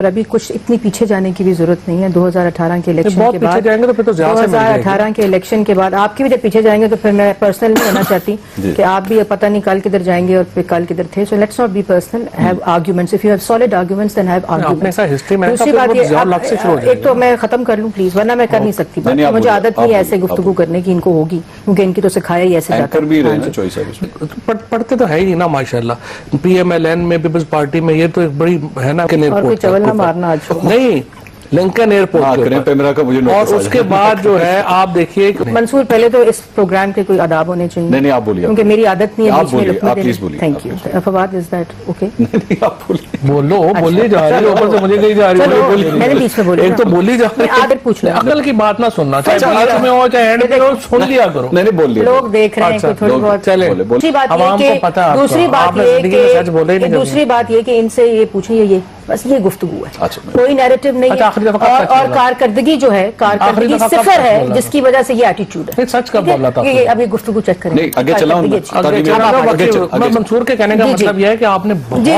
और अभी कुछ इतनी पीछे जाने की भी जरूरत नहीं है। 2018 के इलेक्शन के बाद जाएंगे तो फिर तो 2018 के इलेक्शन के बाद आपके भी जब पीछे जाएंगे तो फिर मैं पर्सनल नहीं होना चाहती कि आप भी पता नहीं कल किधर जाएंगे और फिर कल किधर थे। So let's not be personal, have arguments. If you have solid arguments then have arguments. दूसरी बात ये, एक तो मैं खत्म कर लूं प्लीज, वरना मैं कर नहीं सकती बात। मुझे आदत नहीं है ऐसे गुफ्तगू करने की, इनको होगी क्योंकि इनकी तो सिखाया ही ऐसे जाता है। पढ़ते तो है ही ना माशाल्लाह। PMLN में पीपल्स पार्टी में ये तो एक बड़ी है ना, चवल ना मारना आज नहीं लिंकन एयरपोर्ट का मुझे और उसके बाद जो है आप देखिए मंसूर, पहले तो इस प्रोग्राम के कोई आदाब होने चाहिए। नहीं आप बोलिए, क्योंकि मेरी आदत नहीं है आप बोलिए। Thank you Fawad, is that okay? नहीं आप बोलिए, बोली जा रही है, ऊपर से मुझे कही जा रही है, मैंने बीच में बोली, एक तो बोली जा रही है। आदत पूछ लो, अकल की बात ना सुनना, चाहे बात में हो चाहे एंड पे हो, सुन लिया करो। मैंने बोल लिया, लोग देख रहे हैं थोड़ी बहुत। चले दूसरी बात ये कि इनसे ये पूछिए, ये बस ये गुफ्तगू है, कोई नैरेटिव नहीं है। और कारकर्दगी जो है, कारकर्दगी सिफर है, जिसकी वजह से ये एटीट्यूड है। सच का बोला था। अभी गुफ्तगू चेक करें। नहीं आगे चलाओ। मंसूर के कहने का मतलब यह है कि आपने मंसूर के कहने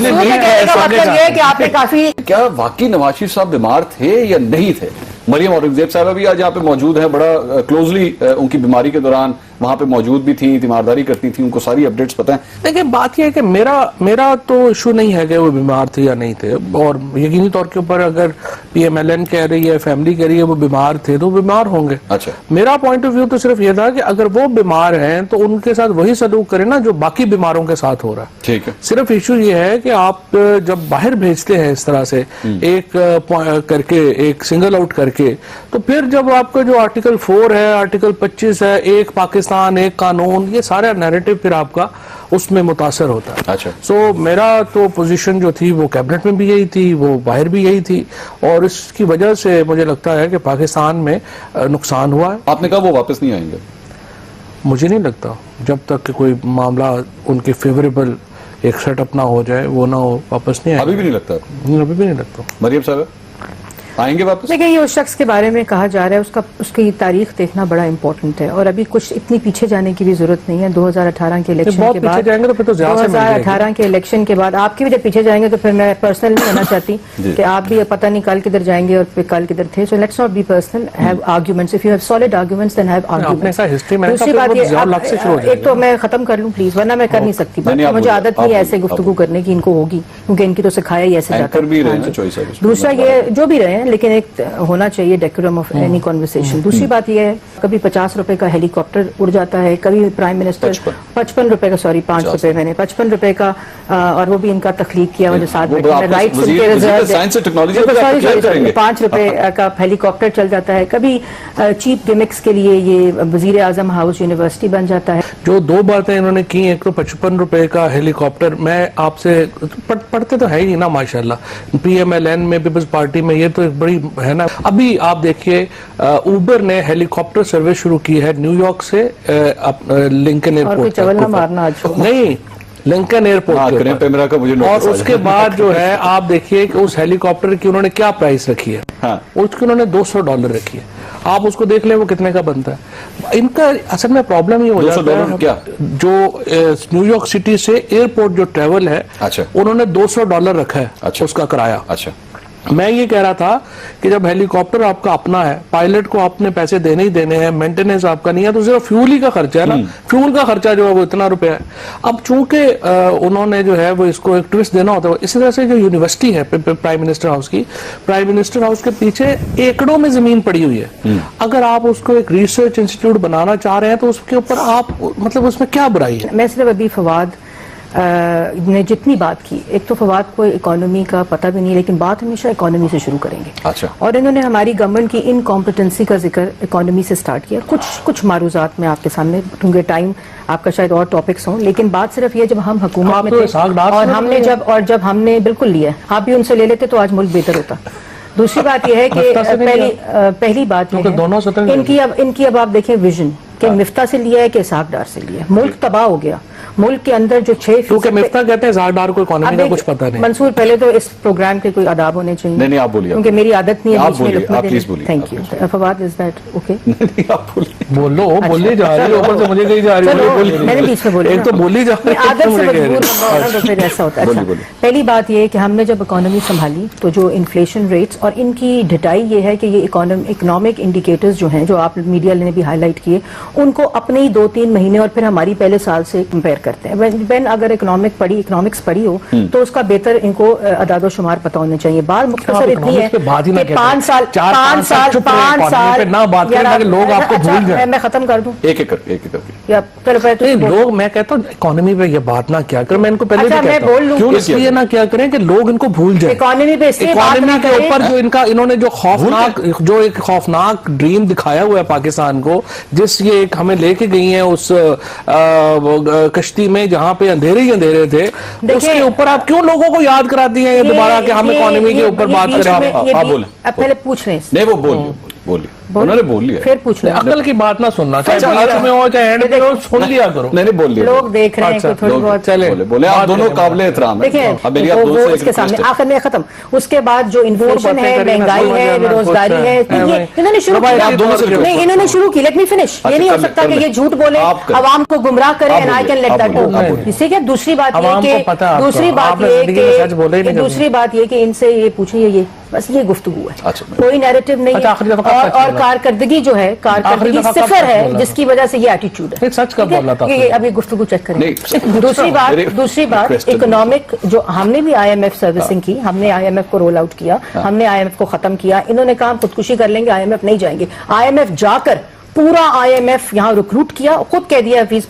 का मतलब ये है कि आपने काफी, क्या वाकई नवाज शरीफ साहब बीमार थे या नहीं थे? मरियम औरंगजेब साहबा भी आज यहाँ पे मौजूद है, बड़ा क्लोजली उनकी बीमारी के दौरान वहां पे मौजूद भी थी, तीमारदारी करती थी, उनको सारी अपडेट्स पता है। देखिए बात यह है कि मेरा तो इशू नहीं है कि वो बीमार थे या नहीं थे, और यकीनी तौर के ऊपर अगर PMLN कह रही है, फैमिली कह रही है वो बीमार थे तो बीमार होंगे। अच्छा, मेरा पॉइंट ऑफ व्यू तो सिर्फ ये था कि अगर वो बीमार हैं तो उनके साथ वही सलूक करें ना जो बाकी बीमारों के साथ हो रहा है। ठीक है, सिर्फ इशू ये है कि आप जब बाहर भेजते हैं इस तरह से एक करके, एक सिंगल आउट करके, तो फिर जब आपका जो आर्टिकल 4 है, आर्टिकल 25 है, एक पाकिस्तान एक कानून, ये सारा नैरेटिव फिर आपका उसमें मुतासर होता है। अच्छा, सो मेरा तो पोजीशन जो थी वो कैबिनेट में भी यही थी, वो बाहर भी यही थी, और इसकी वजह से मुझे लगता है कि पाकिस्तान में नुकसान हुआ है। आपने कहा वो वापस नहीं आएंगे? मुझे नहीं लगता, जब तक कि कोई मामला उनके फेवरेबल एक सेटअप ना हो जाए, वो ना हो, वापस नहीं आएंगे। अभी भी नहीं लगता? अभी भी नहीं लगता। मरियम साहब आएंगे वापस? देखिए, ये उस शख्स के बारे में कहा जा रहा है, उसकी तारीख देखना बड़ा इंपॉर्टेंट है, और अभी कुछ इतनी पीछे जाने की भी जरूरत नहीं है। 2018 के इलेक्शन के बाद जाएंगे तो फिर तो 2018 के इलेक्शन के बाद आपके भी जब पीछे जाएंगे तो फिर मैं पर्सनल नहीं होना चाहती कि आप भी पता नहीं कल किधर जाएंगे और फिर कल किधर थे। So let's not be personal, have arguments. If you have solid arguments then have arguments. दूसरी बात ये, एक तो मैं खत्म कर लूं प्लीज, वरना मैं कर नहीं सकती बात। मुझे आदत नहीं है ऐसे गुफ्तगू करने की, इनको होगी क्योंकि इनकी तो सिखाया ही ऐसे जाता है। दूसरा ये, जो भी रहे हैं, लेकिन एक होना चाहिए डेकोरम ऑफ एनी कॉन्वर्सेशन। दूसरी बात यह है, कभी 50 रुपए का हेलीकॉप्टर उड़ जाता है, कभी प्राइम मिनिस्टर 55 रुपए का, सॉरी 5 रुपए, मैंने 55 रुपए का, और वो भी इनका तखलीक किया मुझे साथ में, राइट्स उनके रिजर्व, 5 रुपए का हेलीकॉप्टर चल जाता है। कभी चीप गिमिक्स के लिए ये वजीर आजम हाउस यूनिवर्सिटी बन जाता है। जो दो बातें इन्होंने की, एक तो 55 रुपए का हेलीकॉप्टर, मैं आपसे पढ़ते तो है ही ना माशाल्लाह। PMLN में पीपल्स पार्टी में ये तो एक बड़ी है ना। अभी आप देखिए उबर ने हेलीकॉप्टर सर्विस शुरू की है न्यूयॉर्क से लिंकन एयरपोर्ट। चवल ना मारना आज नहीं, लिंकन एयरपोर्ट का मुझे और उसके बाद जो है आप देखिए कि उस हेलीकॉप्टर की उन्होंने क्या प्राइस रखी है। हाँ, उसकी उन्होंने $200 रखी है। आप उसको देख लें वो कितने का बनता है। इनका असल में प्रॉब्लम ये हो जाता है, क्या जो न्यूयॉर्क सिटी से एयरपोर्ट जो ट्रेवल है, अच्छा, उन्होंने $200 रखा है। अच्छा, उसका किराया। अच्छा, मैं ये कह रहा था कि जब हेलीकॉप्टर आपका अपना है, पायलट को आपने पैसे देने ही देने हैं, मेंटेनेंस आपका नहीं है, तो सिर्फ फ्यूल ही का खर्चा है ना। फ्यूल का खर्चा जो है वो इतना रुपया है। अब चूंकि उन्होंने जो है वो इसको एक ट्विस्ट देना होता है, इसी तरह से जो यूनिवर्सिटी है प्राइम मिनिस्टर हाउस की, प्राइम मिनिस्टर हाउस के पीछे एकड़ों में जमीन पड़ी हुई है। अगर आप उसको एक रिसर्च इंस्टीट्यूट बनाना चाह रहे हैं तो उसके ऊपर आप, मतलब उसमें क्या बुराई है? मैं सिर्फ अभी फवाद ने जितनी बात की, एक तो फवाद को इकोनॉमी का पता भी नहीं, लेकिन बात हमेशा इकोनॉमी से शुरू करेंगे। अच्छा, और इन्होंने हमारी गवर्नमेंट की इनकॉम्पिटेंसी का जिक्र इकोनॉमी से स्टार्ट किया। कुछ मारूजात में आपके सामने, क्योंकि टाइम आपका शायद और टॉपिक्स हों, लेकिन बात सिर्फ ये, जब हम हुकूमत में थे और जब हमने बिल्कुल लिया, आप भी उनसे ले लेते तो आज मुल्क बेहतर होता। दूसरी बात यह है कि पहली बात इनकी अब आप देखें विजन कि मिफ्ता से लिया है कि इसहाक डार से लिया है। मुल्क तबाह हो गया, मुल्क के अंदर जो 6 क्योंकि मिफ्ता कहते हैं ज़ारदार को इकोनॉमी का कुछ पता नहीं। मंसूर, पहले तो इस प्रोग्राम के कोई आदाब होने चाहिए। नहीं आप बोलिए, क्योंकि मेरी आदत नहीं है आप बीच में बोलिए, लुकमा आप देने। प्लीज बोलिए। Thank you. Fawad, is that okay? नहीं आप बोलिए। बोलो, बोली जा रही है, ऊपर से मुझे कही जा रही है, बोली मैंने बीच में बोली, एक तो बोली जा रही है, आदत से मुझे कह रही मजबूर है। होना तो फिर ऐसा होता है। अच्छा, पहली बात ये है कि हमने जब इकोनॉमी संभाली तो जो इन्फ्लेशन रेट्स और इनकी ढिटाई ये है कि ये इकोनॉमिक इंडिकेटर्स जो हैं, जो आप मीडिया ने भी हाईलाइट किए, उनको अपने ही 2-3 महीने और फिर हमारी पहले साल से कंपेयर करते हैं। व्हेन अगर इकोनॉमिक्स पढ़ी हो तो उसका बेहतर इनको अदादो शुमार पता होने चाहिए। बात मुख्तसर इतनी है कि 5 साल ना बात करें, लोग आपको भूल जाए। मैं खत्म कर दूं एक एक करके या पहले लोग, मैं कहता हूँ इकोनॉमी पे ये बात ना क्या करें, मैं इनको पहले अच्छा, भी मैं कहता बोल लूं। हूँ, क्यों इसलिए ना क्या करें कि लोग इनको भूल जाए। इकोनॉमी पे इसलिए बात इकोनॉमी ना के करें। ऊपर जो इन्होंने जो एक खौफनाक ड्रीम दिखाया हुआ है पाकिस्तान को, जिस ये एक हमें लेके गई है उस कश्ती में जहां पे अंधेरे ही अंधेरे थे, उसके ऊपर आप क्यों लोगों को याद कराती हैं ये दोबारा कि हम इकोनॉमी के ऊपर बात करें? आप बोले, अब पहले पूछ रहे हैं। नहीं वो बोलिए उन्होंने बोल लिया। फिर पूछ रहे हैं। अकल की बात ना सुनना, चाहे बात में हो चाहे एंड में हो, सुन लिया करो। मैंने बोल लिया। लोग देख रहे हैं अच्छा, कि थोड़ी बहुत चले बोले आप दोनों काबिल एहतराम है। देखिए अब मेरी आप दोनों से एक उसके सामने रिक्वेस्ट है। आखिर में खत्म। उसके बाद जो इन्फ्लेशन है, महंगाई है, बेरोजगारी है, इन्होंने शुरू आप दोनों से किया। नहीं, इन्होंने शुरू की। Let me finish. ये नहीं हो सकता कि ये झूठ बोले, आवाम को गुमराह करे and I can let that go. इससे क्या दूसरी बात ये कि दूसरी बात ये कि इनसे ये पूछिए, ये बस ये गुफ्तगू है, कोई नैरेटिव नहीं है। और कारकर्दगी जो है, कारकर्दगी सिफर है, जिसकी वजह से ये एटीट्यूड है। सच का बोला था। अभी गुफ्तगू चेक करें। दूसरी बात इकोनॉमिक, जो हमने भी IMF सर्विसिंग की, हमने IMF को रोल आउट किया, हमने IMF को खत्म किया। इन्होंने कहा खुदकुशी कर लेंगे, IMF नहीं जाएंगे। IMF जाकर पूरा IMF यहाँ रिक्रूट किया। खुद कह दिया हफीज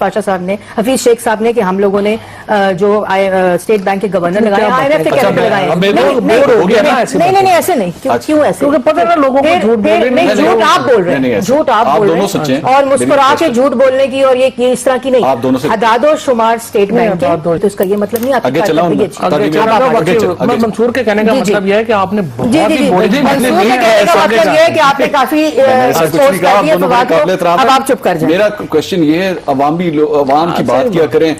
शेख साहब ने कि हम लोगों ने जो स्टेट बैंक के गवर्नर लगाए, IMF के कैबिनेट लगाए। नहीं ऐसे नहीं। क्यों ऐसे? क्योंकि पता है ना लोगों को झूठ बोलने नहीं, झूठ आप बोल रहे हैं, झूठ आप बोल रहे हैं। और मुस्कुरा के झूठ बोलने की और ये इस तरह की नहीं। अदादो शुमार स्टेट बैंक के, तो इसका ये मतलब नहीं आता। मंसूर के कहने का मतलब यह है कि आपने मंसूर के कहने का मतलब यह है कि आपने काफी अब आप चुप कर जाए। मेरा क्वेश्चन ये है, अवाम की बात किया करें।